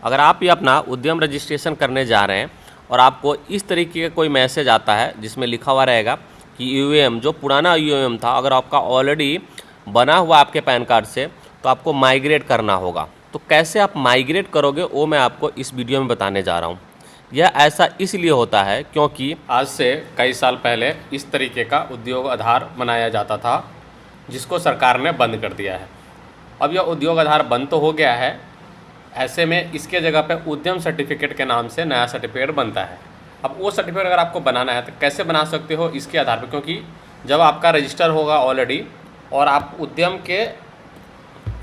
अगर आप ये अपना उद्यम रजिस्ट्रेशन करने जा रहे हैं और आपको इस तरीके का कोई मैसेज आता है जिसमें लिखा हुआ रहेगा कि यूएएम जो पुराना यूएएम था अगर आपका ऑलरेडी बना हुआ आपके पैन कार्ड से तो आपको माइग्रेट करना होगा। तो कैसे आप माइग्रेट करोगे वो मैं आपको इस वीडियो में बताने जा रहा हूँ। यह ऐसा इसलिए होता है क्योंकि आज से कई साल पहले इस तरीके का उद्योग आधार बनाया जाता था जिसको सरकार ने बंद कर दिया है। अब यह उद्योग आधार बंद तो हो गया है, ऐसे में इसके जगह पे उद्यम सर्टिफिकेट के नाम से नया सर्टिफिकेट बनता है। अब वो सर्टिफिकेट अगर आपको बनाना है तो कैसे बना सकते हो इसके आधार पर, क्योंकि जब आपका रजिस्टर होगा ऑलरेडी और आप उद्यम के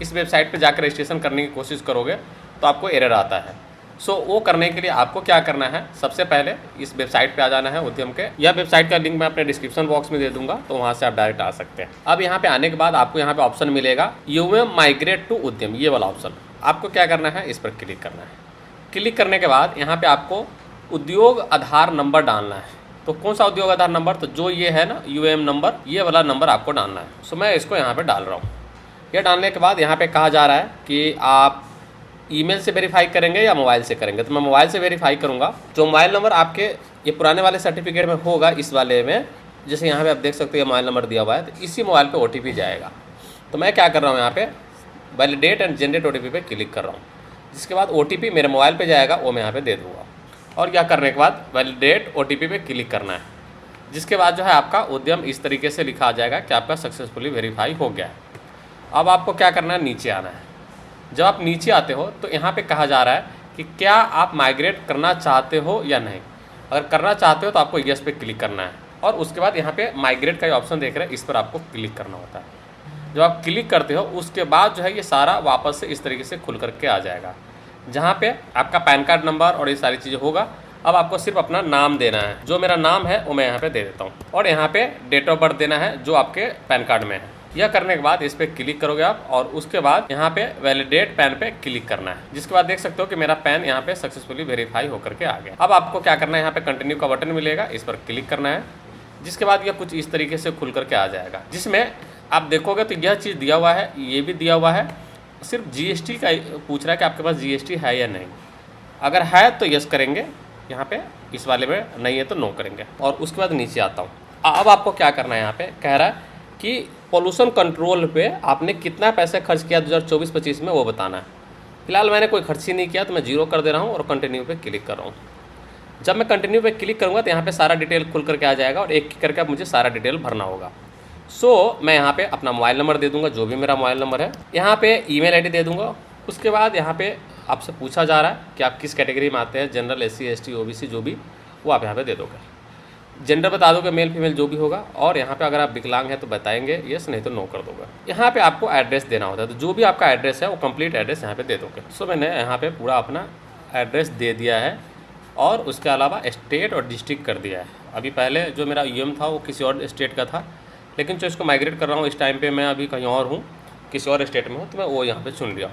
इस वेबसाइट पे जाकर रजिस्ट्रेशन करने की कोशिश करोगे तो आपको एरर आता है। सो वो करने के लिए आपको क्या करना है, सबसे पहले इस वेबसाइट पे आ जाना है उद्यम के। यह वेबसाइट का लिंक मैं अपने डिस्क्रिप्शन बॉक्स में दे दूंगा, तो वहाँ से आप डायरेक्ट आ सकते हैं। अब यहाँ पे आने के बाद आपको यहाँ पे ऑप्शन मिलेगा यूएम माइग्रेट टू उद्यम, ये वाला ऑप्शन। आपको क्या करना है, इस पर क्लिक करना है। क्लिक करने के बाद यहाँ पर आपको उद्योग आधार नंबर डालना है। तो कौन सा उद्योग आधार नंबर, तो जो ये है ना यूएम नंबर, ये वाला नंबर आपको डालना है। सो मैं इसको यहाँ पर डाल रहा हूँ। यह डालने के बाद यहाँ पे कहा जा रहा है कि आप ईमेल से वेरीफाई करेंगे या मोबाइल से करेंगे। तो मैं मोबाइल से वेरीफाई करूँगा। जो मोबाइल नंबर आपके ये पुराने वाले सर्टिफिकेट में होगा, इस वाले में जैसे यहाँ पे आप देख सकते हो मोबाइल नंबर दिया हुआ है, तो इसी मोबाइल पे OTP जाएगा। तो मैं क्या कर रहा हूँ, यहाँ पे वैलिडेट एंड जनरेट OTP पे क्लिक कर रहा हूँ। जिसके बाद OTP मेरे मोबाइल पर जाएगा, वो मैं यहाँ पर दे दूँगा। और यह करने के बाद वैलिडेट OTP पे क्लिक करना है। जिसके बाद जो है आपका उद्यम इस तरीके से लिखा आ जाएगा कि आपका सक्सेसफुली वेरीफाई हो गया है। अब आपको क्या करना है, नीचे आना है। जब आप नीचे आते हो तो यहाँ पे कहा जा रहा है कि क्या आप माइग्रेट करना चाहते हो या नहीं। अगर करना चाहते हो तो आपको यस पे क्लिक करना है और उसके बाद यहाँ पे माइग्रेट का ऑप्शन देख रहे हैं, इस पर आपको क्लिक करना होता है। जब आप क्लिक करते हो उसके बाद जो है ये सारा वापस से इस तरीके से खुल करके आ जाएगा, जहाँ पे आपका पैन कार्ड नंबर और ये सारी चीज़ें होगा। अब आपको सिर्फ अपना नाम देना है। जो मेरा नाम है वो मैं यहाँ पे दे देता हूँ और यहाँ पे डेट ऑफ बर्थ देना है जो आपके पैन कार्ड में है। यह करने के बाद इस पर क्लिक करोगे आप और उसके बाद यहाँ पे वैलिडेट पैन पे क्लिक करना है। जिसके बाद देख सकते हो कि मेरा पैन यहाँ पे सक्सेसफुली वेरीफाई होकर के आ गया। अब आपको क्या करना है, यहाँ पे कंटिन्यू का बटन मिलेगा, इस पर क्लिक करना है। जिसके बाद यह कुछ इस तरीके से खुल करके आ जाएगा, जिसमें आप देखोगे तो यह चीज़ दिया हुआ है, ये भी दिया हुआ है। सिर्फ GST का पूछ रहा है कि आपके पास GST है या नहीं। अगर है तो यस करेंगे यहाँ पे, इस वाले में नहीं है तो नो करेंगे। और उसके बाद नीचे आता हूँ। अब आपको क्या करना है, यहाँ पे कह रहा है कि पोल्यूशन कंट्रोल पे आपने कितना पैसे खर्च किया 2024-25 में, वो बताना है। फिलहाल मैंने कोई खर्च ही नहीं किया तो मैं 0 कर दे रहा हूँ और कंटिन्यू पे क्लिक कर रहा हूँ। जब मैं कंटिन्यू पे क्लिक करूँगा तो यहाँ पे सारा डिटेल खुल करके आ जाएगा और एक करके मुझे सारा डिटेल भरना होगा। सो मैं यहाँ पे अपना मोबाइल नंबर दे दूँगा, जो भी मेरा मोबाइल नंबर है। यहाँ पे ईमेल ID दे दूँगा। उसके बाद यहाँ पे आपसे पूछा जा रहा है कि आप किस कैटेगरी में आते हैं, जनरल, SC ST OBC, जो भी, वो आप यहाँ पे दे दोगे। जेंडर बता दोगे, मेल फीमेल जो भी होगा। और यहाँ पे अगर आप विकलांग हैं तो बताएंगे यस, नहीं तो नो कर दोगे। यहाँ पे आपको एड्रेस देना होता है, तो जो भी आपका एड्रेस है वो कंप्लीट एड्रेस यहाँ पे दे दोगे। सो मैंने यहाँ पे पूरा अपना एड्रेस दे दिया है और उसके अलावा स्टेट और डिस्ट्रिक्ट कर दिया है। अभी पहले जो मेरा यूएम था वो किसी और स्टेट का था, लेकिन जो इसको माइग्रेट कर रहा हूँ इस टाइम पर मैं अभी कहीं और हूँ, किसी और स्टेट में हूँ, तो मैं वो यहाँ पर चुन लिया।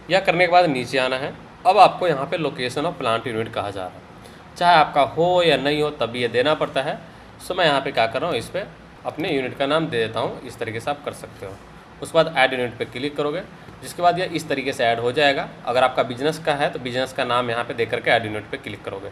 यह करने के बाद नीचे आना है। अब आपको यहाँ पर लोकेशन ऑफ प्लांट यूनिट कहा जा रहा है, चाहे आपका हो या नहीं हो तब ये देना पड़ता है। सो मैं यहाँ पे क्या कर रहा हूँ, इस पर अपने यूनिट का नाम दे देता हूँ। इस तरीके से आप कर सकते हो। उसके बाद ऐड यूनिट पे क्लिक करोगे, जिसके बाद ये इस तरीके से ऐड हो जाएगा। अगर आपका बिजनेस का है तो बिजनेस का नाम यहाँ पे दे करके ऐड यूनिट पे क्लिक करोगे।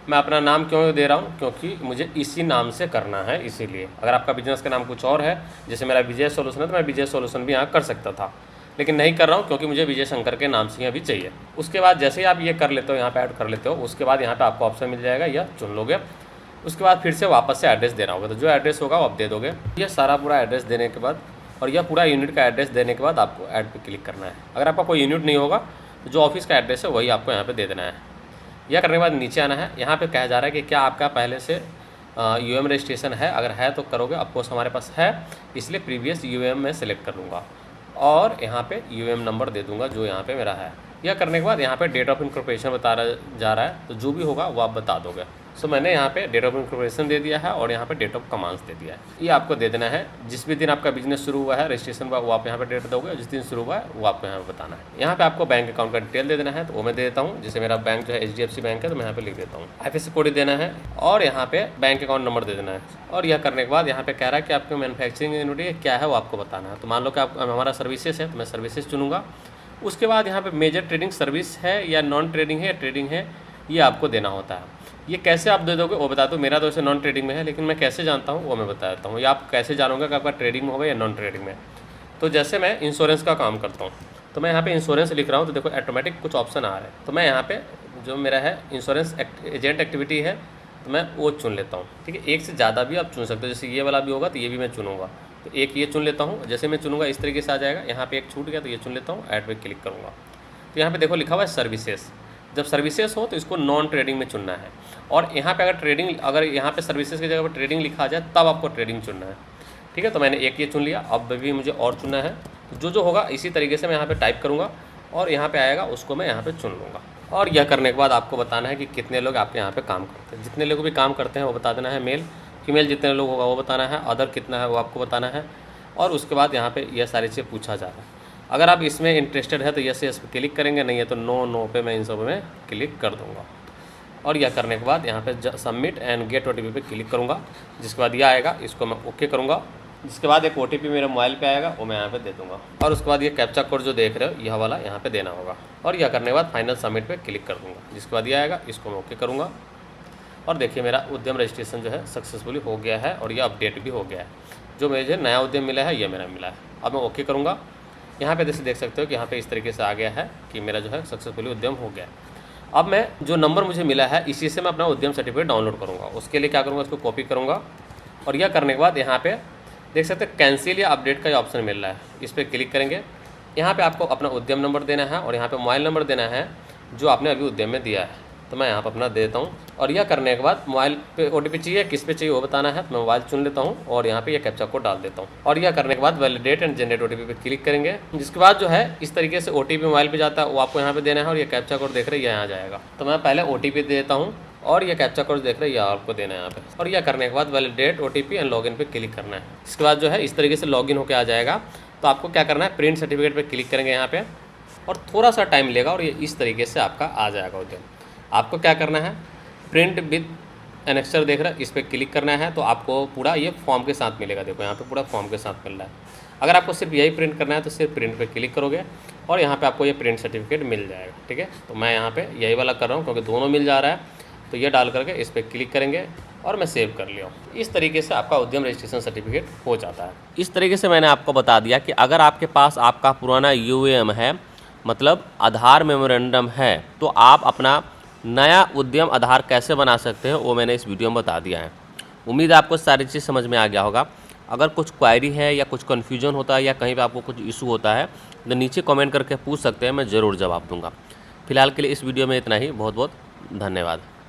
मैं अपना नाम क्यों दे रहा हूँ, क्योंकि मुझे इसी नाम से करना है, इसीलिए। अगर आपका बिजनेस का नाम कुछ और है, जैसे मेरा विजय सोल्यूशन है, तो मैं विजय सोल्यूशन भी यहाँ कर सकता था, लेकिन नहीं कर रहा हूँ क्योंकि मुझे विजय शंकर के नाम से अभी चाहिए। उसके बाद जैसे ही आप ये कर लेते हो, यहाँ पे ऐड कर लेते हो, उसके बाद यहाँ पे आपको ऑप्शन मिल जाएगा, यह चुन लोगे। उसके बाद फिर से वापस से एड्रेस देना होगा, तो जो एड्रेस होगा वो आप दे दोगे। यह सारा पूरा एड्रेस देने के बाद और यह पूरा यूनिट का एड्रेस देने के बाद आपको ऐड पे क्लिक करना है। अगर आपका कोई यूनिट नहीं होगा तो जो ऑफिस का एड्रेस है वही आपको यहाँ पे दे देना है। यह करने के बाद नीचे आना है। यहाँ पे कहा जा रहा है कि क्या आपका पहले से यूएम रजिस्ट्रेशन है। अगर है तो करोगे, ऑफकोर्स हमारे पास है, इसलिए प्रीवियस यूएम में सेलेक्ट कर लूँगा और यहाँ पे यूएम नंबर दे दूँगा जो यहाँ पे मेरा है। यह करने के बाद यहाँ पे डेट ऑफ इनकॉर्पोरेशन बता जा रहा है, तो जो भी होगा वो आप बता दोगे। सो मैंने यहाँ पे डेट ऑफ इनकॉर्पोरेशन दे दिया है और यहाँ पे डेट ऑफ कमांस दे दिया है। ये आपको दे देना है। जिस भी दिन आपका बिजनेस शुरू हुआ है, रजिस्ट्रेशन हुआ, वो आप यहाँ पे डेट दोगे, जिस दिन शुरू हुआ है वो आपको यहाँ पे बताना है। यहाँ पे आपको बैंक अकाउंट का डिटेल दे देना है, तो वो मैं दे देता हूँ। जैसे मेरा बैंक जो है HDFC बैंक है, तो मैं यहाँ पे लिख देता हूँ। IFSC कोड देना है और यहाँ पे बैंक अकाउंट नंबर दे देना है। और यह करने के बाद यहाँ पे कह रहा है कि आपकी मैन्युफैक्चरिंग यूनिट क्या है वो आपको बताना है। तो मान लो कि आप हमारा सर्विसेज है, तो मैं सर्विसेज चुनूँगा। उसके बाद यहाँ पे मेजर ट्रेडिंग सर्विस है या नॉन ट्रेडिंग है या ट्रेडिंग है, ये आपको देना होता है। ये कैसे आप दे दोगे वो बता दो। मेरा तो इसे नॉन ट्रेडिंग में है, लेकिन मैं कैसे जानता हूँ वो मैं बता देता हूँ, या आप कैसे जानोगे कि आपका ट्रेडिंग में होगा या नॉन ट्रेडिंग में। तो जैसे मैं इंश्योरेंस का काम करता हूँ, तो मैं यहाँ पे इंश्योरेंस लिख रहा हूँ, तो देखो ऑटोमेटिक कुछ ऑप्शन आ रहे हैं। तो मैं यहाँ पे जो मेरा है इंश्योरेंस एजेंट एक्टिविटी है, तो मैं वो चुन लेता हूँ। ठीक है, एक से ज़्यादा भी आप चुन सकते हो, जैसे ये वाला भी होगा तो ये भी मैं चुनूँगा। तो एक ये चुन लेता हूँ, जैसे मैं चुनूँगा इस तरीके से आ जाएगा। यहाँ पे एक छूट गया तो ये चुन लेता हूँ, ऐड पे क्लिक करूँगा। तो यहाँ पे देखो लिखा हुआ है सर्विसेज। जब सर्विसेज हो तो इसको नॉन ट्रेडिंग में चुनना है, और यहाँ पे अगर यहाँ पे सर्विसेज की जगह पर ट्रेडिंग लिखा आ जाए तब आपको ट्रेडिंग चुनना है। ठीक है, तो मैंने एक ये चुन लिया, अब भी मुझे और चुनना है। तो जो होगा इसी तरीके से मैं यहाँ पे टाइप करूँगा और यहाँ पे आएगा उसको मैं यहाँ पे चुन लूँगा। और यह करने के बाद आपको बताना है कि कितने लोग आपके यहाँ पे काम करते हैं। जितने लोग भी काम करते हैं वो बता देना है, मेल फीमेल जितने लोग होगा वो बताना है, अदर कितना है वो आपको बताना है। और उसके बाद यहाँ पे यह सारी चीज़ें पूछा जा रहा है। अगर आप इसमें इंटरेस्टेड है तो यस यस पे क्लिक करेंगे, नहीं है तो नो नो पे मैं इन सब में क्लिक कर दूँगा। और यह करने के बाद यहाँ पे सबमिट एंड गेट OTP पे क्लिक करूँगा। जिसके बाद यह आएगा, इसको मैं ओके करूँगा। जिसके बाद एक OTP मेरे मोबाइल पे आएगा, वो मैं यहाँ पे दे दूँगा। और उसके बाद ये कैप्चा कोड जो देख रहे हो यह वाला यहाँ पे देना होगा। और यह करने के बाद फाइनल सबमिट पे क्लिक कर दूँगा। जिसके बाद ये आएगा, इसको मैं ओके करूँगा। और देखिए मेरा उद्यम रजिस्ट्रेशन जो है सक्सेसफुली हो गया है और यह अपडेट भी हो गया है। जो मुझे नया उद्यम मिला है ये मेरा मिला है। अब मैं ओके करूँगा। यहाँ पे जैसे देख सकते हो कि यहाँ पे इस तरीके से आ गया है कि मेरा जो है सक्सेसफुली उद्यम हो गया है। अब मैं जो नंबर मुझे मिला है इसी से मैं अपना उद्यम सर्टिफिकेट डाउनलोड करूँगा। उसके लिए क्या करूँगा, इसको कॉपी करूँगा। और यह करने के बाद यहाँ पे देख सकते हैं कैंसिल या अपडेट का ऑप्शन मिल रहा है, इस पर क्लिक करेंगे। यहाँ पे आपको अपना उद्यम नंबर देना है और यहाँ पे मोबाइल नंबर देना है जो आपने अभी उद्यम में दिया है। तो मैं यहाँ पर अपना दे देता हूँ। और यह करने के बाद मोबाइल पे OTP चाहिए, किस पे चाहिए वो बताना है। तो मैं मोबाइल चुन लेता हूँ और यहाँ पे यह कैप्चा कोड डाल देता हूँ। और यह करने के बाद वैलिडेट एंड जनरेट OTP पे क्लिक करेंगे। जिसके बाद जो है इस तरीके से OTP मोबाइल पे जाता है, वो आपको यहाँ पे देना है। और ये कैप्चा कोड देख रहे हैं यहाँ जाएगा, तो मैं पहले OTP दे देता हूँ और ये कैप्चा कोड देख रहे हैं यह आपको देना है यहाँ पे। और यह करने के बाद वैलिडेट OTP एंड लॉगिन पे क्लिक करना है। इसके बाद जो है इस तरीके से लॉगिन होकर आ जाएगा। तो आपको क्या करना है, प्रिंट सर्टिफिकेट पे क्लिक करेंगे यहाँ पे, और थोड़ा सा टाइम लेगा और ये इस तरीके से आपका आ जाएगा उद्यम। आपको क्या करना है, प्रिंट विद एनेक्सर देख रहा है, इस पर क्लिक करना है। तो आपको पूरा ये फॉर्म के साथ मिलेगा। देखो यहाँ पे पूरा फॉर्म के साथ मिल रहा है। अगर आपको सिर्फ यही प्रिंट करना है तो सिर्फ प्रिंट पे क्लिक करोगे और यहाँ पे आपको ये प्रिंट सर्टिफिकेट मिल जाएगा। ठीक है, तो मैं यहाँ पे यही वाला कर रहा हूँ क्योंकि दोनों मिल जा रहा है। तो ये डाल करके इस पर क्लिक करेंगे और मैं सेव कर लिया हूँ। इस तरीके से आपका उद्यम रजिस्ट्रेशन सर्टिफिकेट हो जाता है। इस तरीके से मैंने आपको बता दिया कि अगर आपके पास आपका पुराना UAM है, मतलब आधार मेमोरेंडम है, तो आप अपना नया उद्यम आधार कैसे बना सकते हैं वो मैंने इस वीडियो में बता दिया है। उम्मीद है आपको सारी चीज़ समझ में आ गया होगा। अगर कुछ क्वेरी है या कुछ कन्फ्यूजन होता है या कहीं पे आपको कुछ इशू होता है तो नीचे कमेंट करके पूछ सकते हैं, मैं ज़रूर जवाब दूंगा। फिलहाल के लिए इस वीडियो में इतना ही। बहुत बहुत धन्यवाद।